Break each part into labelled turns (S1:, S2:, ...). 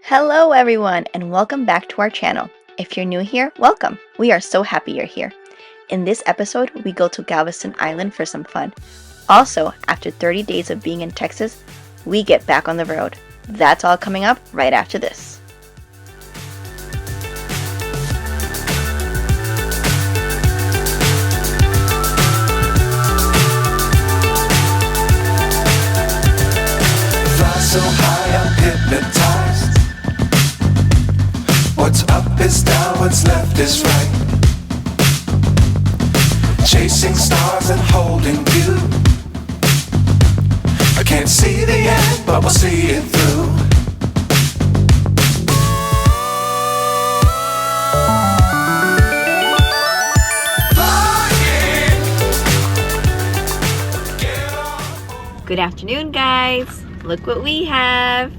S1: Hello everyone and welcome back to our channel. If you're new here, welcome. We are so happy you're here. In this episode, we go to Galveston Island for some fun. Also, after 30 days of being in Texas, we get back on the road. That's all coming up right after this.
S2: Fly so high, I'm hypnotized. What's up is down, what's left is right. Chasing stars and holding you. I can't see the end, but we'll see it through.
S1: Good afternoon, guys. Look what we have.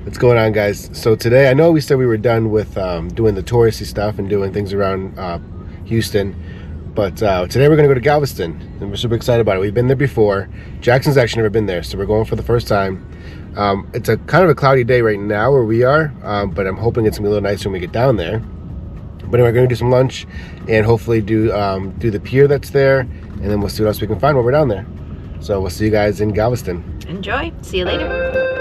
S3: What's going on, guys? So today, I know we said we were done with doing the touristy stuff and doing things around Houston, but today we're going to go to Galveston, and we're super excited about it. We've been there before. Jackson's actually never been there, so we're going for the first time. It's a kind of a cloudy day right now where we are, but I'm hoping it's going to be a little nicer when we get down there. But anyway, we're going to do some lunch and hopefully do the pier that's there, and then we'll see what else we can find while we're down there. So we'll see you guys in Galveston.
S1: Enjoy. See you later.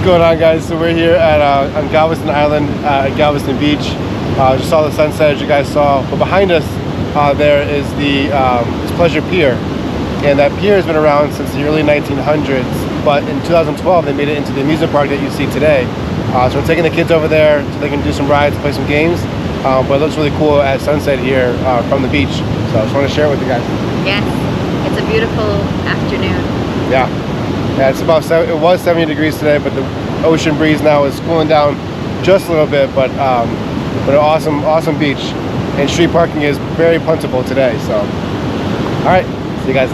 S3: What's going on, guys? So we're here at on Galveston Island at Galveston Beach. Just saw the sunset, as you guys saw, but behind us there is the Pleasure Pier, and that pier has been around since the early 1900s, but in 2012 they made it into the amusement park that you see today. So we're taking the kids over there so they can do some rides, play some games, but it looks really cool at sunset here from the beach, so I just want to share it with you guys.
S1: Yes, it's a beautiful afternoon.
S3: Yeah, it's about it was 70 degrees today, but the ocean breeze now is cooling down just a little bit. But an awesome beach, and street parking is very plentiful today. So, all right, see you guys.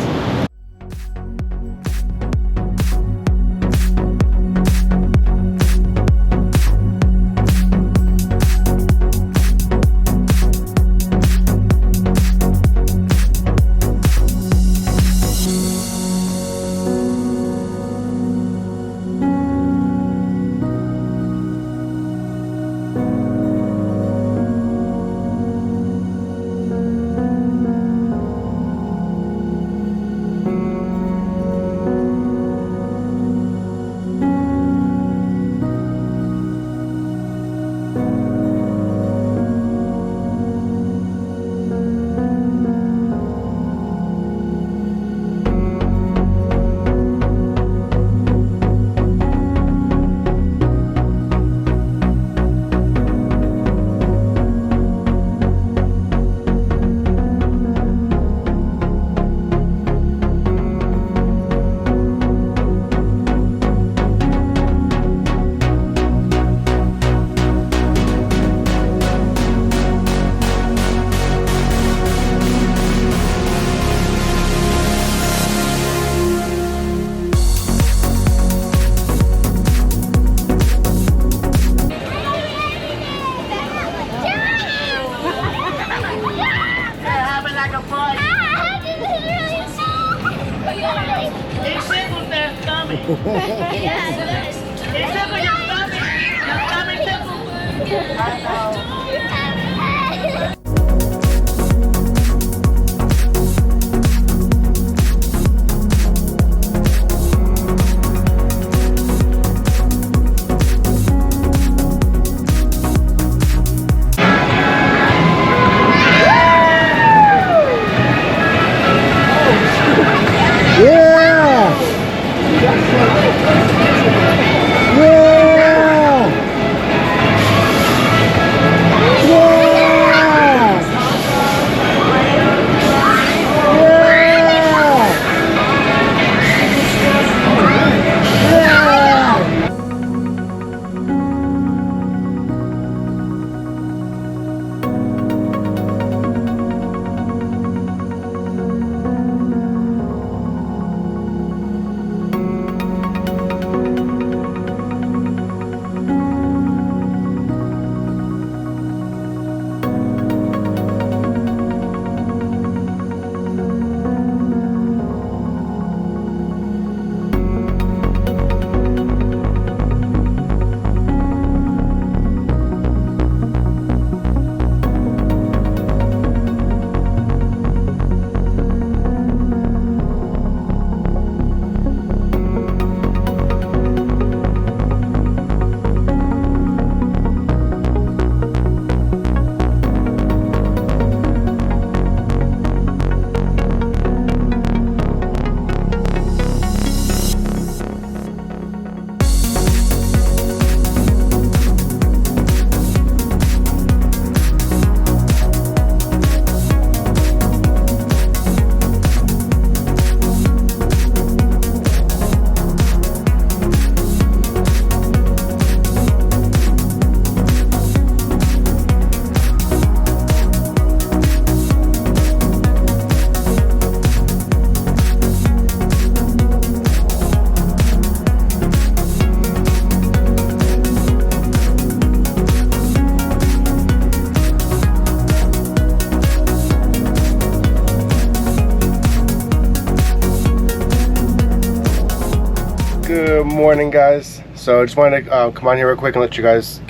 S3: morning, guys. So I just wanted to come on here real quick and give you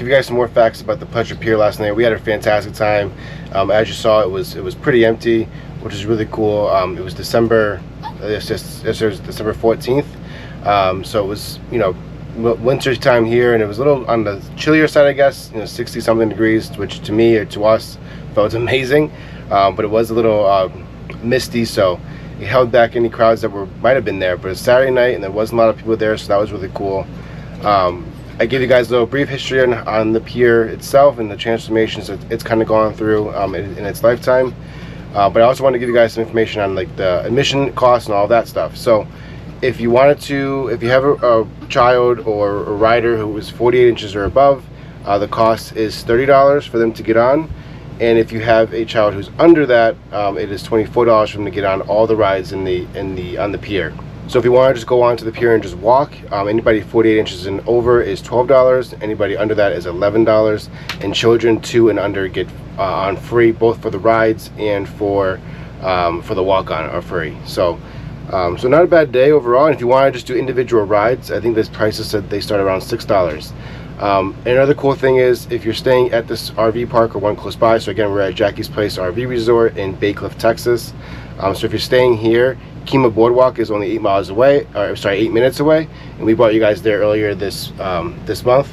S3: guys some more facts about the Pleasure Pier last night. We had a fantastic time. As you saw, it was pretty empty, which is really cool. It was December 14th. So it was, winter time here, and it was a little on the chillier side, I guess. 60 something degrees, which to me or to us felt amazing. But it was a little misty, so it held back any crowds that might have been there. But it's Saturday night and there wasn't a lot of people there, so that was really cool. I give you guys a little brief history on the pier itself and the transformations that it's kind of gone through in its lifetime. But I also want to give you guys some information on like the admission costs and all that stuff. So if you have a child or a rider who is 48 inches or above, the cost is $30 for them to get on. And if you have a child who's under that, it is $24 for them to get on all the rides on the pier. So if you want to just go onto the pier and just walk, anybody 48 inches and over is $12. Anybody under that is $11. And children 2 and under get on free, both for the rides and for the walk on are free. So not a bad day overall. And if you want to just do individual rides, I think this prices said they start around $6. Another cool thing is if you're staying at this RV park or one close by, so again we're at Jackie's Place RV Resort in Bay Cliff, Texas. So if you're staying here, Kima Boardwalk is only 8 minutes away, and we brought you guys there earlier this month.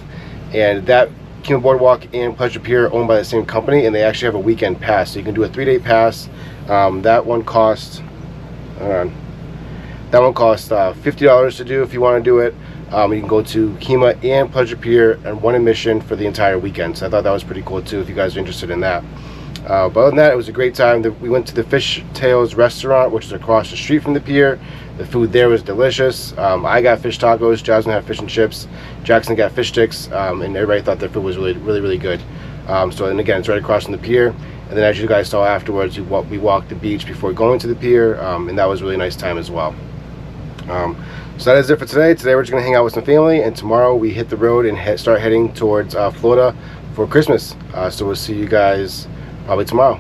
S3: And that Kima Boardwalk and Pleasure Pier are owned by the same company, and they actually have a weekend pass, so you can do a 3-day pass. That one costs $50 to do if you want to do it. You can go to Kima and Pleasure Pier and one admission for the entire weekend. So I thought that was pretty cool too if you guys are interested in that. But other than that, it was a great time. We went to the Fish Tales restaurant, which is across the street from the pier. The food there was delicious. I got fish tacos, Jasmine had fish and chips, Jackson got fish sticks, and everybody thought their food was really good. And again, it's right across from the pier. And then as you guys saw afterwards, we walked the beach before going to the pier, and that was a really nice time as well. So that is it for today. Today we're just going to hang out with some family, and tomorrow we hit the road and start heading towards Florida for Christmas. So we'll see you guys probably tomorrow.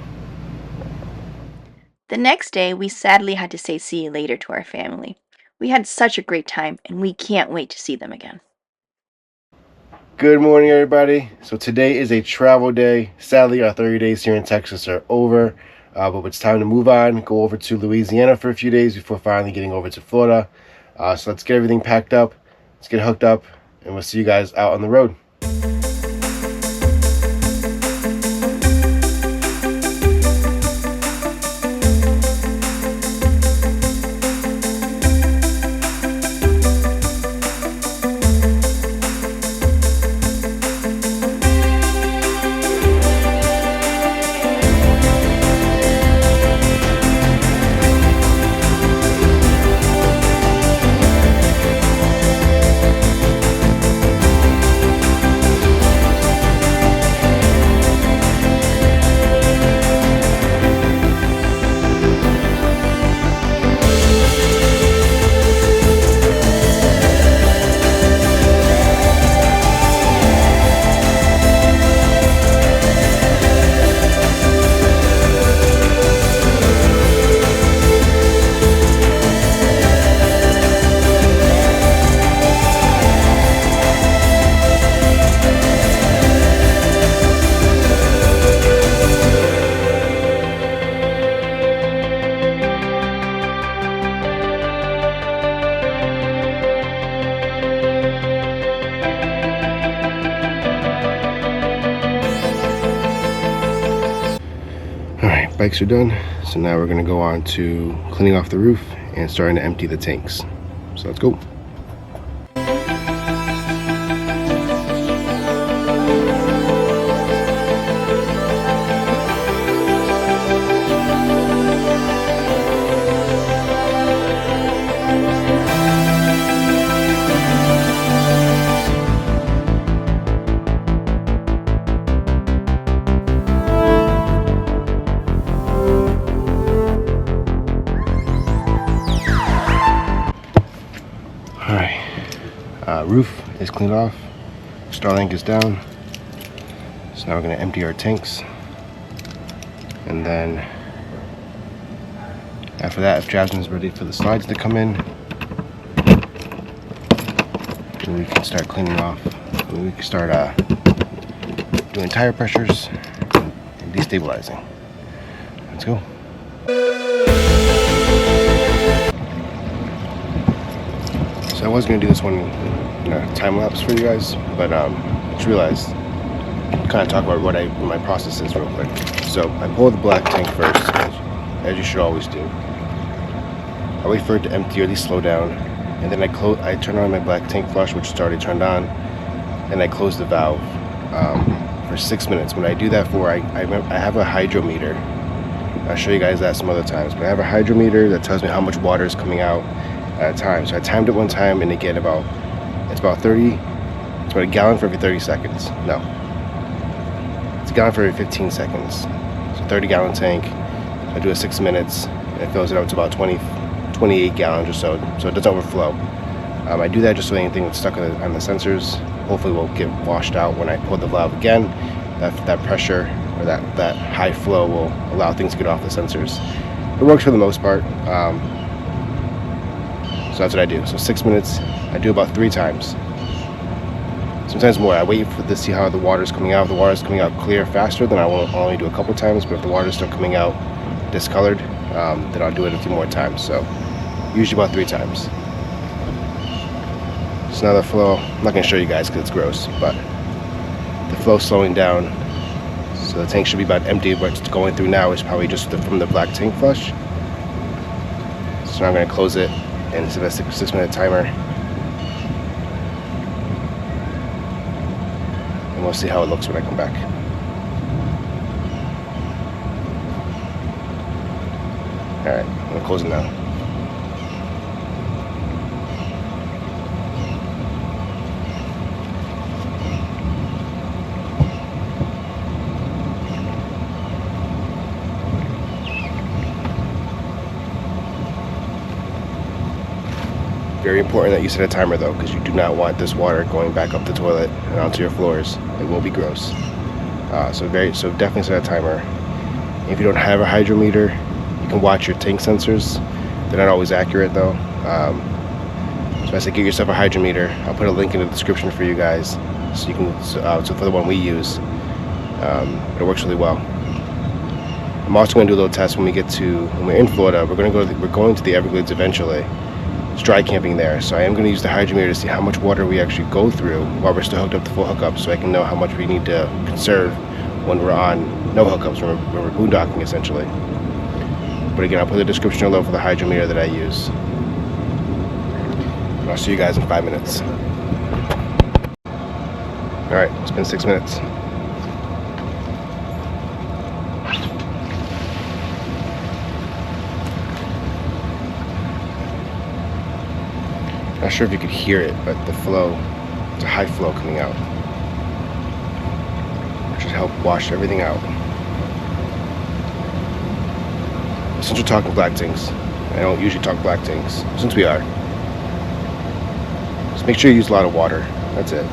S1: The next day, we sadly had to say see you later to our family. We had such a great time, and we can't wait to see them again.
S3: Good morning, everybody. So today is a travel day. Sadly, our 30 days here in Texas are over, but it's time to move on, go over to Louisiana for a few days before finally getting over to Florida. So let's get everything packed up, let's get hooked up, and we'll see you guys out on the road. Bikes are done, so now we're going to go on to cleaning off the roof and starting to empty the tanks. So let's go. Roof is cleaned off, Starlink is down, so now we're going to empty our tanks, and then after that, if Jasmine's ready for the slides to come in, we can start cleaning off. We can start doing tire pressures and destabilizing. Let's go. So I was gonna do this one in a time lapse for you guys, but just realized kind of talk about what my process is real quick. So I pull the black tank first, as you should always do. I wait for it to empty or at least slow down, and then I turn on my black tank flush, which is already turned on, and I close the valve for 6 minutes. When I do that I have a hydrometer. I'll show you guys that some other times, but I have a hydrometer that tells me how much water is coming out at a time. So I timed it one time, and again it's about a gallon for every 30 seconds. No, it's a gallon for every 15 seconds. So 30-gallon tank. I do it 6 minutes, and it fills it up to about 28 gallons or so it doesn't overflow. I do that just so anything that's stuck on the sensors hopefully will get washed out when I pull the valve again. That pressure or that high flow will allow things to get off the sensors. It works for the most part. So that's what I do. So 6 minutes, I do about 3 times. Sometimes more. I wait to see how the water's coming out. If the water's coming out clear faster, then I will only do a couple times. But if the water's still coming out discolored, then I'll do it a few more times. So usually about 3 times. So now the flow, I'm not going to show you guys because it's gross, but the flow's slowing down. So the tank should be about empty. What's going through now is probably just from the black tank flush. So now I'm going to close it and set a 6 minute timer. And we'll see how it looks when I come back. Alright, I'm going to close it now. Very important that you set a timer though, because you do not want this water going back up the toilet and onto your floors. It will be gross. So definitely set a timer. If you don't have a hydrometer, you can watch your tank sensors. They're not always accurate though. So I say get yourself a hydrometer. I'll put a link in the description for you guys, so you can. So for the one we use, it works really well. I'm also going to do a little test when we're in Florida. We're going to the Everglades eventually. It's dry camping there, so I am going to use the hydrometer to see how much water we actually go through while we're still hooked up to full hookup, so I can know how much we need to conserve when we're on no hookups, when we're boondocking essentially. But again, I'll put the description below for the hydrometer that I use. And I'll see you guys in 5 minutes. Alright, it's been 6 minutes. Not sure if you could hear it, but the flow, it's a high flow coming out, which should help wash everything out. Since we're talking black tanks, I don't usually talk black tanks, since we are, just make sure you use a lot of water. That's it.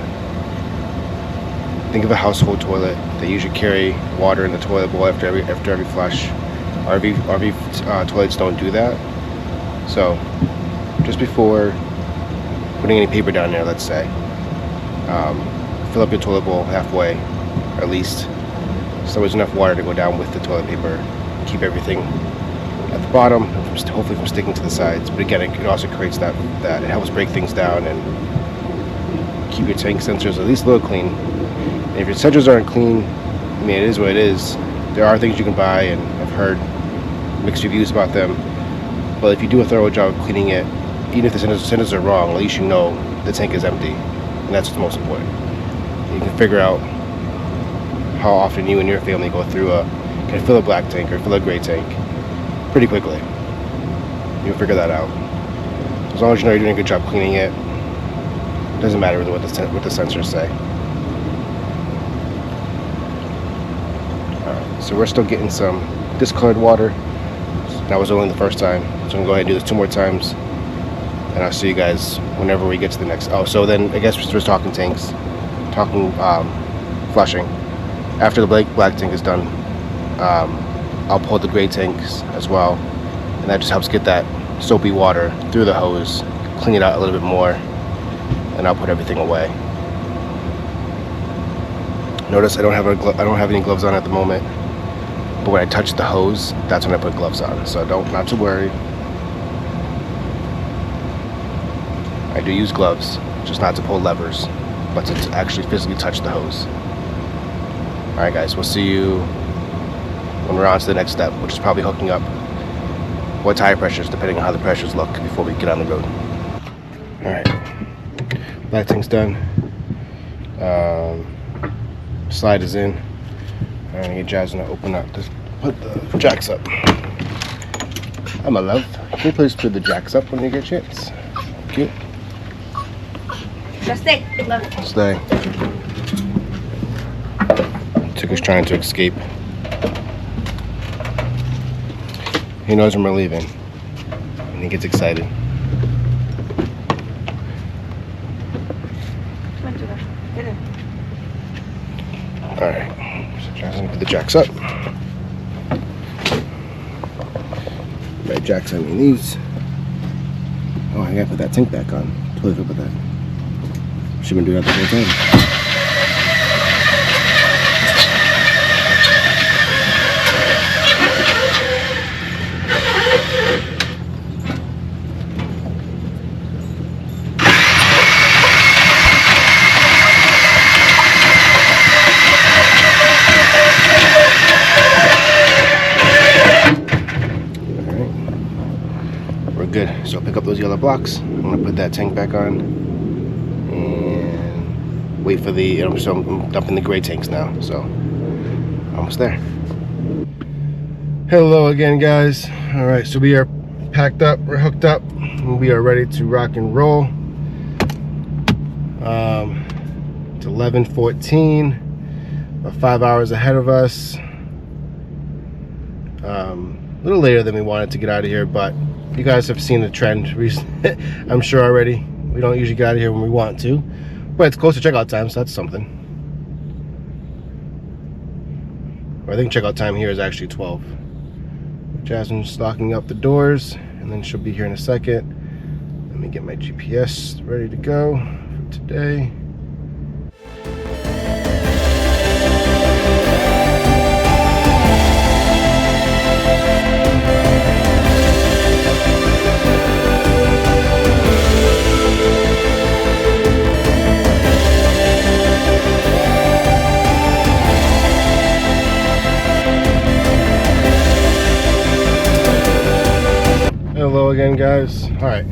S3: Think of a household toilet. They usually carry water in the toilet bowl after every flush. RV toilets don't do that. So just before putting any paper down there, let's say, fill up your toilet bowl halfway, or at least, so there's enough water to go down with the toilet paper. Keep everything at the bottom, hopefully from sticking to the sides. But again, it also creates that it helps break things down and keep your tank sensors at least a little clean. And if your sensors aren't clean, I mean, it is what it is. There are things you can buy, and I've heard mixed reviews about them. But if you do a thorough job of cleaning it, even if the sensors are wrong, at least you know the tank is empty, and that's what's most important. You can figure out how often you and your family go through can fill a black tank or fill a gray tank pretty quickly. You'll figure that out. As long as you know you're doing a good job cleaning it, it doesn't matter what the sensors say. Alright, so we're still getting some discolored water. That was only the first time, so I'm gonna go ahead and do this 2 more times. And I'll see you guys whenever we get to the next. Oh, so then I guess we're talking tanks, flushing. After the black tank is done, I'll pull the gray tanks as well, and that just helps get that soapy water through the hose, clean it out a little bit more, and I'll put everything away. Notice I don't have any gloves on at the moment, but when I touch the hose, that's when I put gloves on. So not to worry. I do use gloves, just not to pull levers, but to actually physically touch the hose. All right, guys, we'll see you when we're on to the next step, which is probably hooking up or tire pressures, depending on how the pressures look before we get on the road. All right, that thing's done. Slide is in. I'm gonna get Jasmine to open up put the jacks up. Hi, my love. Can you please put the jacks up when you get a chance? Thank you.
S1: Just stay.
S3: Stay. Tuka's trying to escape. He knows when we're leaving, and he gets excited. All right, so Jasmine put the jacks up. Right, jacks, I mean these. Oh, I gotta put that tank back on. Totally forgot about that. Should've been doing that the whole time. Good. So I'll pick up those yellow blocks. I'm gonna put that tank back on and wait for the. So I'm dumping the gray tanks now. So almost there. Hello again, guys. All right, so we are packed up. We're hooked up. And we are ready to rock and roll. It's 11:14. About 5 hours ahead of us. A little later than we wanted to get out of here, but you guys have seen the trend recently, I'm sure already. We don't usually get out of here when we want to, but it's close to checkout time, so that's something. I think checkout time here is actually 12. Jasmine's locking up the doors, and then she'll be here in a second. Let me get my GPS ready to go for today. Hello again, guys. All right,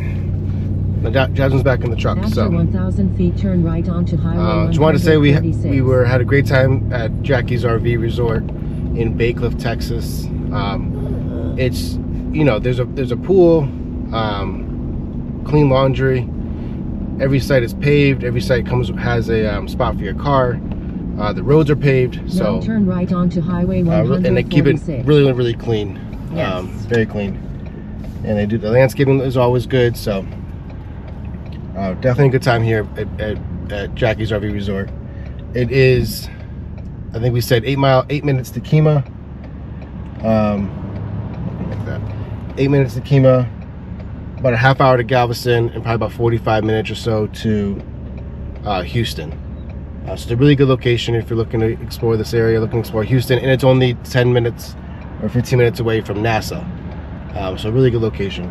S3: Jasmine's back in the truck.
S4: After
S3: so
S4: 1,000 feet, turn right onto Highway
S3: just wanted to say we had a great time at Jackie's RV Resort in Bay Cliff, Texas. It's, you know, there's a pool, clean laundry. Every site is paved. Every site has a spot for your car. The roads are paved, so
S4: now turn right onto Highway 146.
S3: and they keep it really, really clean.
S4: Yes.
S3: Very clean. And they do, the landscaping is always good, so definitely a good time here at Jackie's RV Resort. It is, I think we said 8 minutes to Kemah. Like that. 8 minutes to Kemah, about a half hour to Galveston, and probably about 45 minutes or so to Houston. So it's a really good location if you're looking to explore this area, looking to explore Houston, and it's only 10 minutes or 15 minutes away from NASA. So a really good location.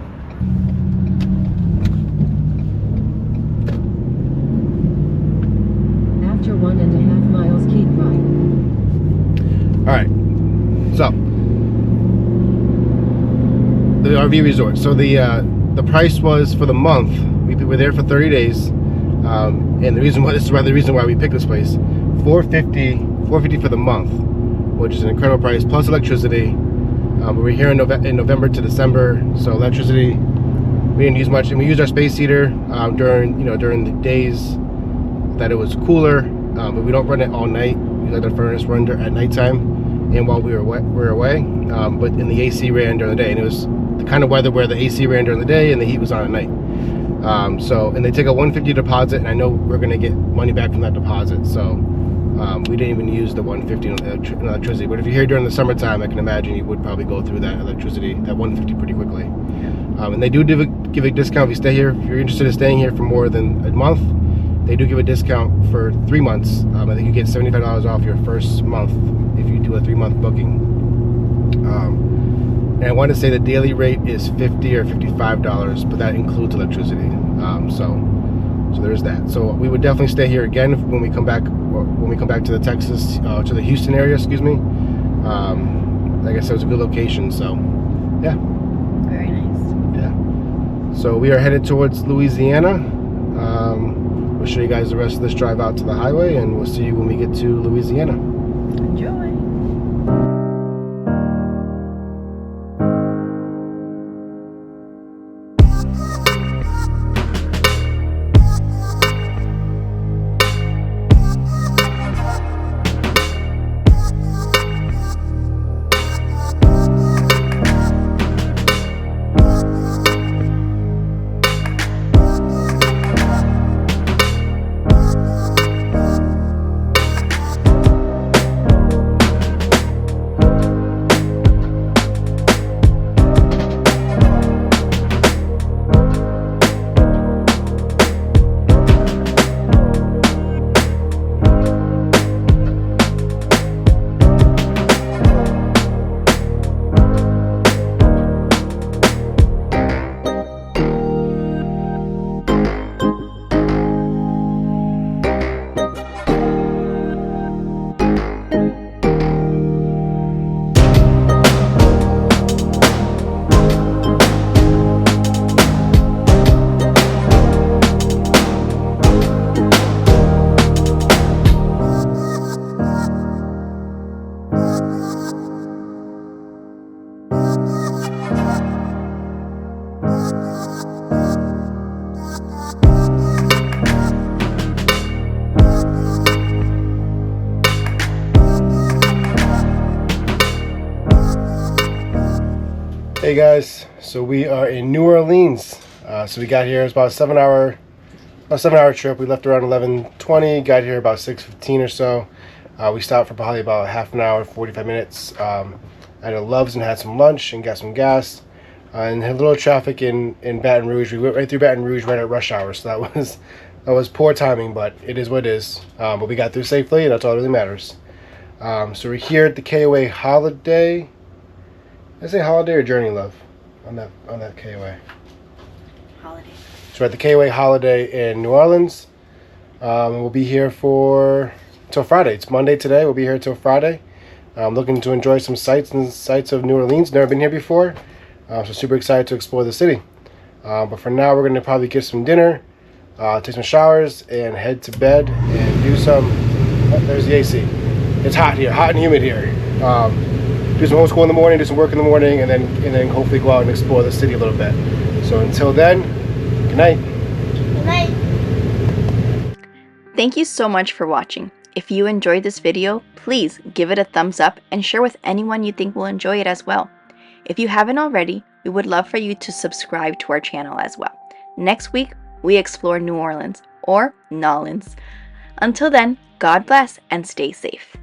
S4: After 1.5 miles, keep right.
S3: All right, so the RV resort. So the price was for the month. We were there for 30 days, and the reason why the reason why we picked this place, $450 for the month, which is an incredible price plus electricity. We're here in November to December, so electricity we didn't use much, and we used our space heater during the days that it was cooler, but we don't run it all night. We let the furnace run at nighttime, and while we were away, but in the AC ran during the day, and it was the kind of weather where the AC ran during the day and the heat was on at night. And they take a $150 deposit, and I know we're gonna get money back from that deposit, so we didn't even use the $150 in electricity. But if you're here during the summertime, I can imagine you would probably go through that electricity, that $150 pretty quickly. And they do give a discount if you stay here. If you're interested in staying here for more than a month, they do give a discount for 3 months. I think you get $75 off your first month if you do a 3-month booking. And I want to say the daily rate is $50 or $55, but that includes electricity. So there's that. So we would definitely stay here again when we come back. When we come back to the Texas, to the Houston area, excuse me. Like I said, it's a good location. So yeah.
S1: Very nice.
S3: Yeah. So we are headed towards Louisiana. We'll show you guys the rest of this drive out to the highway, and we'll see you when we get to Louisiana.
S1: Enjoy.
S3: Hey guys, so we are in New Orleans. So we got here, it's about a 7-hour trip. We left around 11:20, got here about 6:15 or so. We stopped for probably about half an hour, 45 minutes at a Love's and had some lunch and got some gas. And had a little traffic in Baton Rouge. We went right through Baton Rouge right at rush hour, so that was poor timing, but it is what it is. But we got through safely, and that's all that really matters. So we're here at the KOA Holiday. Did I say Holiday or Journey, Love? On that KOA.
S1: Holiday.
S3: So we're at the KOA Holiday in New Orleans. We'll be here till Friday. It's Monday today. We'll be here till Friday. I'm looking to enjoy some sights of New Orleans. Never been here before. So super excited to explore the city. But for now, we're going to probably get some dinner, take some showers, and head to bed and do some... Oh, there's the AC. It's hot here, hot and humid here. Do some homeschool in the morning, do some work in the morning, and then hopefully go out and explore the city a little bit. So until then, good night.
S1: Good night. Thank you so much for watching. If you enjoyed this video, please give it a thumbs up and share with anyone you think will enjoy it as well. If you haven't already, we would love for you to subscribe to our channel as well. Next week, we explore New Orleans, or Nolans. Until then, God bless and stay safe.